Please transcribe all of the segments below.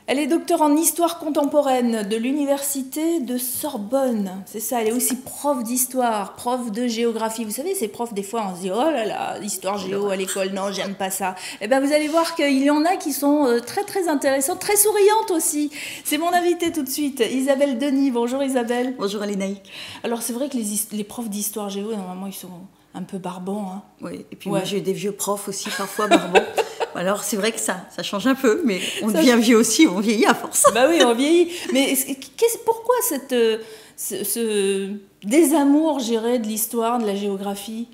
Elle est docteure en histoire contemporaine de l'université de Sorbonne. C'est ça, elle est aussi prof d'histoire, prof de géographie. Vous savez, ces profs, des fois, on se dit « Oh là là, histoire géo à l'école, non, j'aime pas ça. » Eh bien, vous allez voir qu'il y en a qui sont très, très intéressantes, très souriantes aussi. C'est mon invitée tout de suite, Isabelle Denis. Bonjour Isabelle. Bonjour Alénaïque. Alors, c'est vrai que les profs d'histoire géo, normalement, ils sont un peu barbants. Hein. Oui, et puis moi, j'ai eu des vieux profs aussi, parfois barbants. Alors c'est vrai que ça change un peu, mais on devient vieux aussi, on vieillit à force. Bah oui, on vieillit. Mais pourquoi ce désamour, je dirais, de l'histoire, de la géographie?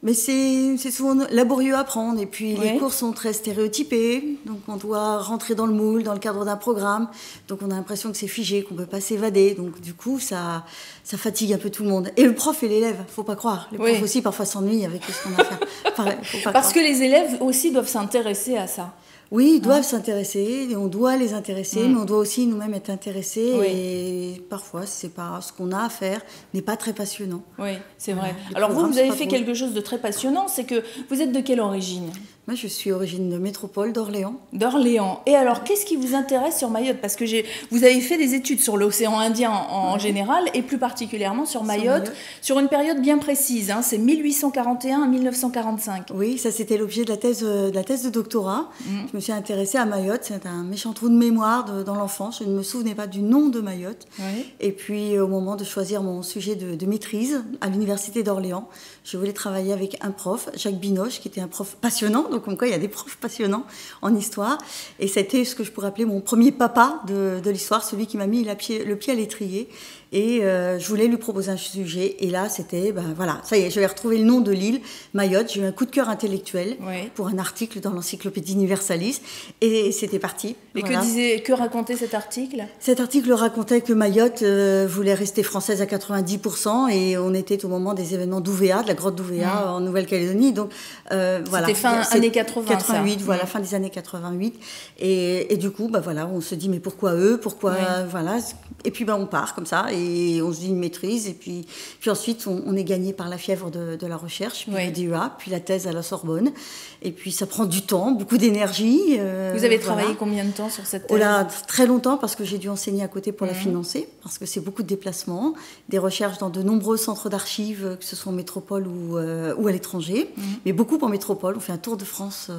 Mais c'est souvent laborieux à apprendre, et puis les cours sont très stéréotypés, donc on doit rentrer dans le moule, dans le cadre d'un programme, donc on a l'impression que c'est figé, qu'on ne peut pas s'évader, donc du coup ça fatigue un peu tout le monde. Et le prof et l'élève, faut pas croire, les profs aussi parfois s'ennuient avec ce qu'on a à faire. Parce que les élèves aussi doivent s'intéresser à ça. Oui, ils doivent s'intéresser, et on doit les intéresser, mais on doit aussi nous-mêmes être intéressés. Et parfois, c'est pas ce qu'on a à faire n'est pas très passionnant. Oui, c'est vrai. Alors vous avez fait quelque chose de très passionnant, c'est que vous êtes de quelle origine? Moi, je suis origine de métropole d'Orléans. D'Orléans. Et alors, qu'est-ce qui vous intéresse sur Mayotte? Parce que vous avez fait des études sur l'océan Indien en général, et plus particulièrement sur Mayotte, sur une période bien précise. Hein, c'est 1841 à 1945. Oui, ça c'était l'objet de la thèse de doctorat. Je me suis intéressée à Mayotte. C'est un méchant trou de mémoire dans l'enfance. Je ne me souvenais pas du nom de Mayotte. Et puis, au moment de choisir mon sujet de maîtrise à l'université d'Orléans, je voulais travailler avec un prof, Jacques Binoche, qui était un prof passionnant. Donc, comme quoi, il y a des profs passionnants en histoire. Et c'était ce que je pourrais appeler mon premier papa de l'histoire, celui qui m'a mis le pied à l'étrier. Et je voulais lui proposer un sujet. Et là, c'était, voilà, ça y est, j'avais retrouvé le nom de l'île, Mayotte. J'ai eu un coup de cœur intellectuel pour un article dans l'Encyclopédie Universalis. Et c'était parti. Et voilà. Que racontait cet article? Cet article racontait que Mayotte voulait rester française à 90%. Et on était au moment des événements d'Ouvéa, de la grotte d'Ouvéa en Nouvelle-Calédonie. Donc, voilà. C'était fin années 80, 88, voilà, fin des années 88. Et du coup, voilà, on se dit, mais pourquoi eux? Pourquoi, voilà. Et puis, on part comme ça. Et on se dit une maîtrise, et puis ensuite on est gagné par la fièvre de la recherche, puis le DEA, puis la thèse à la Sorbonne, et puis ça prend du temps, beaucoup d'énergie. Vous avez travaillé combien de temps sur cette thèse? Oh là, très longtemps, parce que j'ai dû enseigner à côté pour la financer, parce que c'est beaucoup de déplacements, des recherches dans de nombreux centres d'archives, que ce soit en métropole ou à l'étranger, mais beaucoup en métropole. On fait un tour de France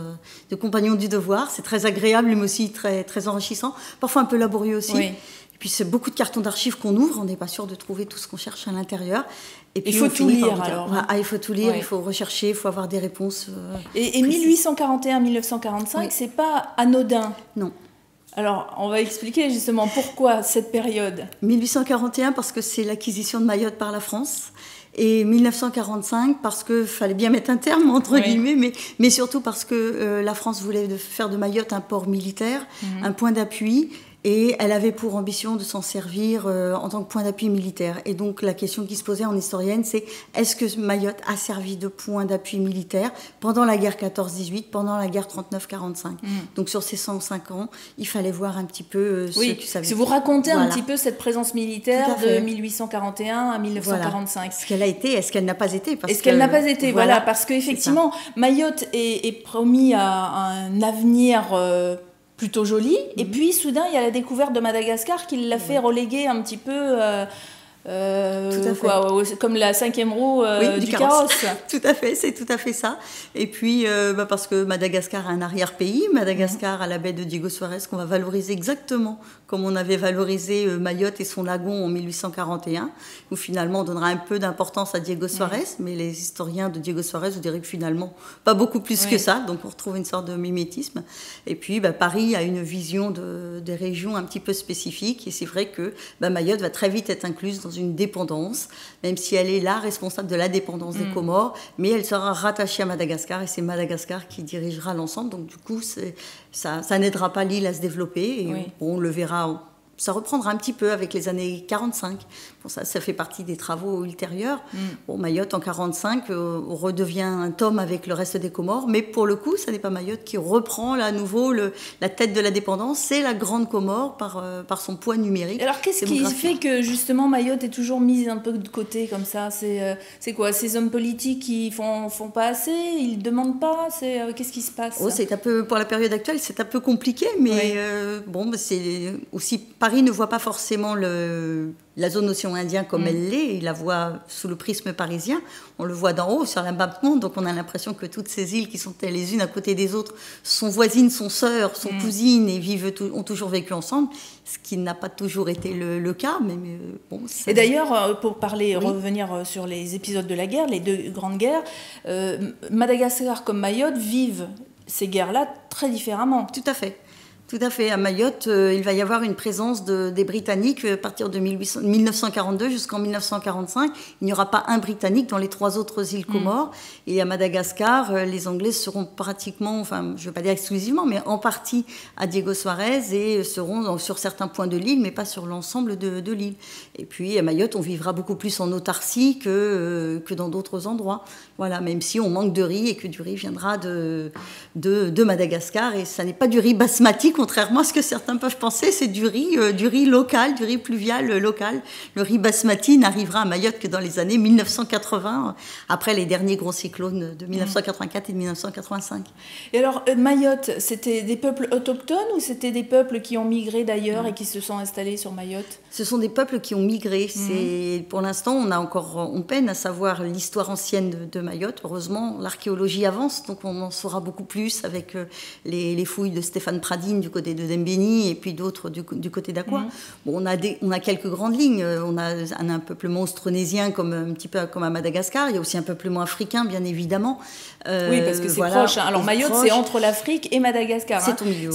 de compagnons du devoir, c'est très agréable, mais aussi très, très enrichissant, parfois un peu laborieux aussi. Puis c'est beaucoup de cartons d'archives qu'on ouvre, on n'est pas sûr de trouver tout ce qu'on cherche à l'intérieur. Et puis il faut tout lire alors. Il faut tout lire, il faut rechercher, il faut avoir des réponses. Et 1841-1945, c'est pas anodin. Non. Alors, on va expliquer justement pourquoi cette période. 1841 parce que c'est l'acquisition de Mayotte par la France. Et 1945 parce qu'il fallait bien mettre un terme, entre guillemets, mais surtout parce que la France voulait faire de Mayotte un port militaire, un point d'appui. Et elle avait pour ambition de s'en servir en tant que point d'appui militaire. Et donc la question qui se posait en historienne, c'est est-ce que Mayotte a servi de point d'appui militaire pendant la guerre 14-18, pendant la guerre 39-45 Donc sur ces 105 ans, il fallait voir un petit peu ce que ça veut dire. Si vous racontez un petit peu cette présence militaire de 1841 à 1945. Voilà. Ce qu'elle a été, est-ce qu'elle n'a pas été? Est-ce qu'elle n'a pas été, voilà, parce qu'effectivement, Mayotte est promis à un avenir... plutôt joli, et puis soudain il y a la découverte de Madagascar qui l'a fait reléguer un petit peu comme la cinquième roue du carrosse. Tout à fait, c'est tout à fait ça. Et puis parce que Madagascar a un arrière-pays, Madagascar a la baie de Diego Suarez qu'on va valoriser exactement comme on avait valorisé Mayotte et son lagon en 1841, où finalement on donnera un peu d'importance à Diego Suarez, mais les historiens de Diego Suarez vous diraient que finalement pas beaucoup plus que ça, donc on retrouve une sorte de mimétisme. Et puis Paris a une vision des régions un petit peu spécifiques, et c'est vrai que Mayotte va très vite être incluse dans une dépendance, même si elle est la responsable de la dépendance des Comores, mais elle sera rattachée à Madagascar, et c'est Madagascar qui dirigera l'ensemble, donc du coup ça n'aidera pas l'île à se développer, et on le verra ça reprendra un petit peu avec les années 45. Bon, ça fait partie des travaux ultérieurs. Bon, Mayotte, en 45, redevient un tome avec le reste des Comores. Mais pour le coup, ça n'est pas Mayotte qui reprend là, à nouveau la tête de la dépendance. C'est la Grande Comore par son poids numérique. Alors, qu'est-ce qui fait que, justement, Mayotte est toujours mise un peu de côté comme ça? C'est quoi? Ces hommes politiques qui font pas assez? Ils ne demandent pas? Qu'est-ce qui se passe? C'est un peu, pour la période actuelle, c'est un peu compliqué. Mais c'est aussi... Paris ne voit pas forcément la zone océan Indien comme elle l'est, il la voit sous le prisme parisien, on le voit d'en haut sur la map monde, donc on a l'impression que toutes ces îles qui sont les unes à côté des autres sont voisines, sont sœurs, sont cousines et ont toujours vécu ensemble, ce qui n'a pas toujours été le cas. Mais bon, et d'ailleurs, pour revenir sur les épisodes de la guerre, les deux grandes guerres, Madagascar comme Mayotte vivent ces guerres-là très différemment. Tout à fait. Tout à fait. À Mayotte, il va y avoir une présence des Britanniques à partir de 1942 jusqu'en 1945. Il n'y aura pas un Britannique dans les 3 autres îles Comores. Et à Madagascar, les Anglais seront pratiquement, enfin, je ne veux pas dire exclusivement, mais en partie à Diego Suarez et seront sur certains points de l'île, mais pas sur l'ensemble de l'île. Et puis à Mayotte, on vivra beaucoup plus en autarcie que dans d'autres endroits. Voilà, même si on manque de riz et que du riz viendra de Madagascar. Et ça n'est pas du riz basmati, contrairement à ce que certains peuvent penser, c'est du riz local, du riz pluvial local. Le riz basmati n'arrivera à Mayotte que dans les années 1980, après les derniers gros cyclones de 1984 et de 1985. Et alors, Mayotte, c'était des peuples autochtones ou c'était des peuples qui ont migré d'ailleurs et qui se sont installés sur Mayotte? Ce sont des peuples qui ont migré. Pour l'instant, on peine à savoir l'histoire ancienne de Mayotte. Heureusement, l'archéologie avance, donc on en saura beaucoup plus avec les fouilles de Stéphane Pradine du côté de Dembéni et puis d'autres du côté d'Aqua. Bon, on a quelques grandes lignes. On a un peuplement austronésien un petit peu comme à Madagascar. Il y a aussi un peuplement africain, bien évidemment. Oui, parce que c'est proche. Hein. Alors Mayotte, c'est entre l'Afrique et Madagascar. C'est au milieu.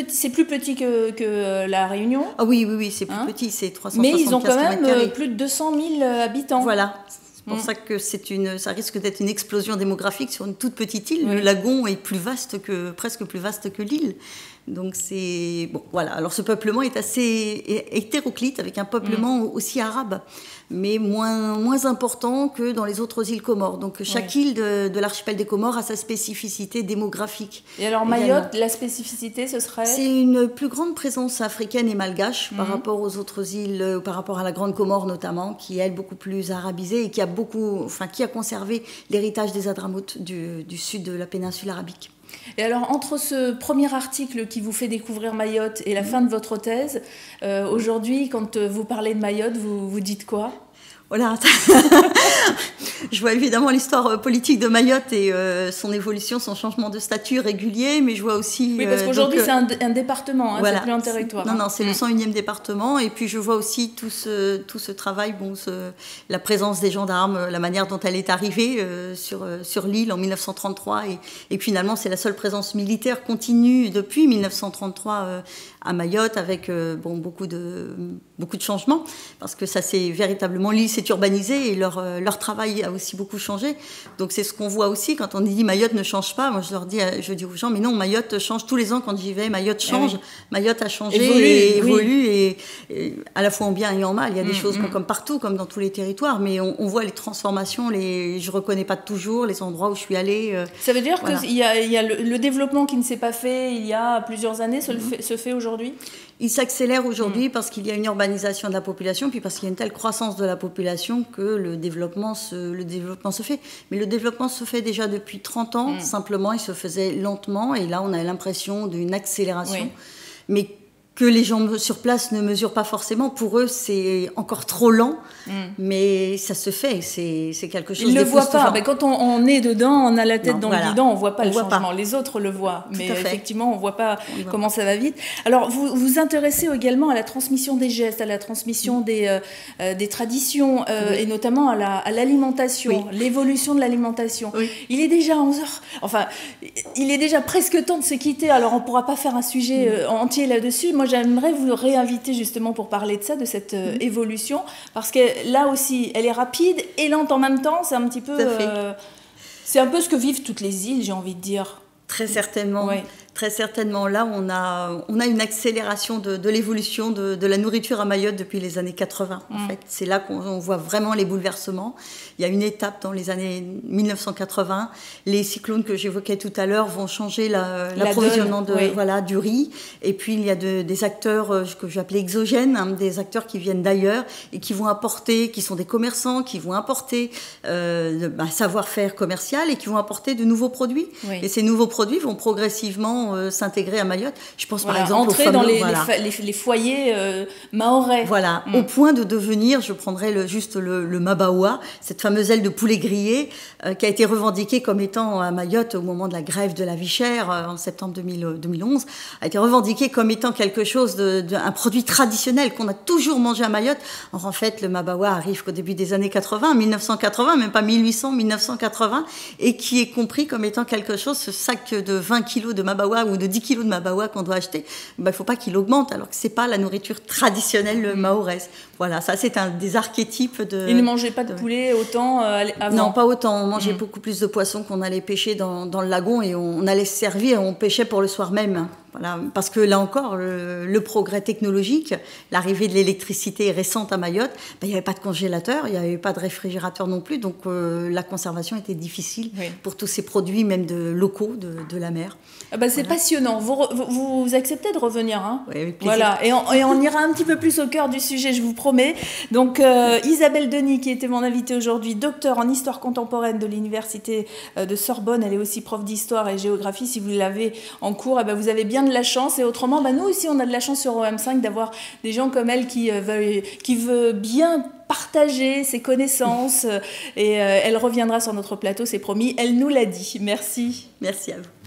C'est plus petit que la Réunion. Ah oui, c'est plus petit. C'est 375 mais ils ont quand même km². plus de 200 000 habitants. Voilà. C'est pour ça que ça risque d'être une explosion démographique sur une toute petite île. Le lagon est presque plus vaste que l'île. Donc c'est bon, voilà. Alors ce peuplement est assez hétéroclite avec un peuplement aussi arabe, mais moins important que dans les autres îles Comores. Donc chaque île de l'archipel des Comores a sa spécificité démographique. Et alors Mayotte, la spécificité, ce serait? C'est une plus grande présence africaine et malgache par rapport aux autres îles, par rapport à la Grande Comore notamment, qui est beaucoup plus arabisée et qui a conservé l'héritage des Hadramout du sud de la péninsule arabique. Et alors, entre ce premier article qui vous fait découvrir Mayotte et la fin de votre thèse, aujourd'hui, quand vous parlez de Mayotte, vous dites quoi? Voilà. Je vois évidemment l'histoire politique de Mayotte et son évolution, son changement de statut régulier, mais je vois aussi... Oui, parce qu'aujourd'hui, c'est un département, voilà. C'est plus un territoire. Non, c'est le 101e département, et puis je vois aussi tout ce travail, la présence des gendarmes, la manière dont elle est arrivée sur l'île en 1933, et finalement, c'est la seule présence militaire continue depuis 1933 à Mayotte, avec beaucoup de changements, parce que ça c'est véritablement, l'île s'est urbanisée et leur travail a aussi beaucoup changé. Donc c'est ce qu'on voit aussi quand on dit Mayotte ne change pas. Moi je dis aux gens, mais non, Mayotte change tous les ans quand j'y vais. Mayotte change, Mayotte a changé, évolue et à la fois en bien et en mal. Il y a des choses comme partout, comme dans tous les territoires, mais on voit les transformations. Je reconnais pas toujours les endroits où je suis allée. Ça veut dire qu'il y a le développement qui ne s'est pas fait il y a plusieurs années se fait aujourd'hui? Il s'accélère aujourd'hui parce qu'il y a une urbanisation de la population, puis parce qu'il y a une telle croissance de la population que le développement se fait. Mais le développement se fait déjà depuis 30 ans, simplement il se faisait lentement, et là on a l'impression d'une accélération. Mais que les gens sur place ne mesurent pas forcément. Pour eux, c'est encore trop lent, mais ça se fait. C'est quelque chose. Ils ne le voient pas. Mais quand on est dedans, on a la tête dans le guidon, on ne voit pas le changement. Les autres le voient, mais effectivement, on ne voit pas comment ça va vite. Alors, vous vous intéressez également à la transmission des gestes, à la transmission des traditions, et notamment à l'alimentation, l'évolution de l'alimentation. Oui. Il est déjà 11h. Enfin, il est déjà presque temps de se quitter. Alors, on ne pourra pas faire un sujet entier là-dessus. Moi, j'aimerais vous réinviter justement pour parler de ça, de cette évolution, parce que là aussi, elle est rapide et lente en même temps. C'est un petit peu, c'est un peu ce que vivent toutes les îles, j'ai envie de dire. Très certainement. Très certainement. Là, on a une accélération de l'évolution de la nourriture à Mayotte depuis les années 80. En fait, c'est là qu'on voit vraiment les bouleversements. Il y a une étape dans les années 1980. Les cyclones que j'évoquais tout à l'heure vont changer l'approvisionnement du riz. Et puis, il y a des acteurs que j'appelais exogènes, hein, des acteurs qui viennent d'ailleurs et qui vont apporter, qui sont des commerçants, qui vont apporter savoir-faire commercial et qui vont apporter de nouveaux produits. Oui. Et ces nouveaux produits vont progressivement s'intégrer à Mayotte. Je pense par exemple aux fameux, dans les foyers mahorais. Voilà, au point de devenir, je prendrais juste le mabawa, cette fameuse aile de poulet grillé qui a été revendiquée comme étant à Mayotte au moment de la grève de la vie chère en septembre 2011, a été revendiquée comme étant quelque chose un produit traditionnel qu'on a toujours mangé à Mayotte. Or, en fait, le mabawa arrive qu'au début des années 80, 1980, même pas 1800, 1980, et qui est compris comme étant quelque chose, ce sac de 20 kilos de mabawa ou de 10 kilos de mabawa qu'on doit acheter, il ne faut pas qu'il augmente, alors que ce n'est pas la nourriture traditionnelle mahoraise. Voilà, ça c'est un des archétypes de... Ils ne mangeaient pas de poulet autant avant? Non, pas autant. On mangeait beaucoup plus de poissons qu'on allait pêcher dans le lagon et on allait se servir, on pêchait pour le soir même. Voilà, parce que là encore, le progrès technologique, l'arrivée de l'électricité récente à Mayotte, il n'y avait pas de congélateur, il n'y avait pas de réfrigérateur non plus, donc la conservation était difficile pour tous ces produits, même locaux de la mer. C'est passionnant. Vous acceptez de revenir, hein? Oui, avec plaisir. Voilà, et on ira un petit peu plus au cœur du sujet, je vous promets. Donc Isabelle Denis, qui était mon invitée aujourd'hui, docteur en histoire contemporaine de l'université de Sorbonne, elle est aussi prof d'histoire et géographie. Si vous l'avez en cours, vous avez bien de la chance, et autrement, nous aussi on a de la chance sur OM5 d'avoir des gens comme elle qui veut bien partager ses connaissances, et elle reviendra sur notre plateau, c'est promis, elle nous l'a dit. Merci. Merci à vous.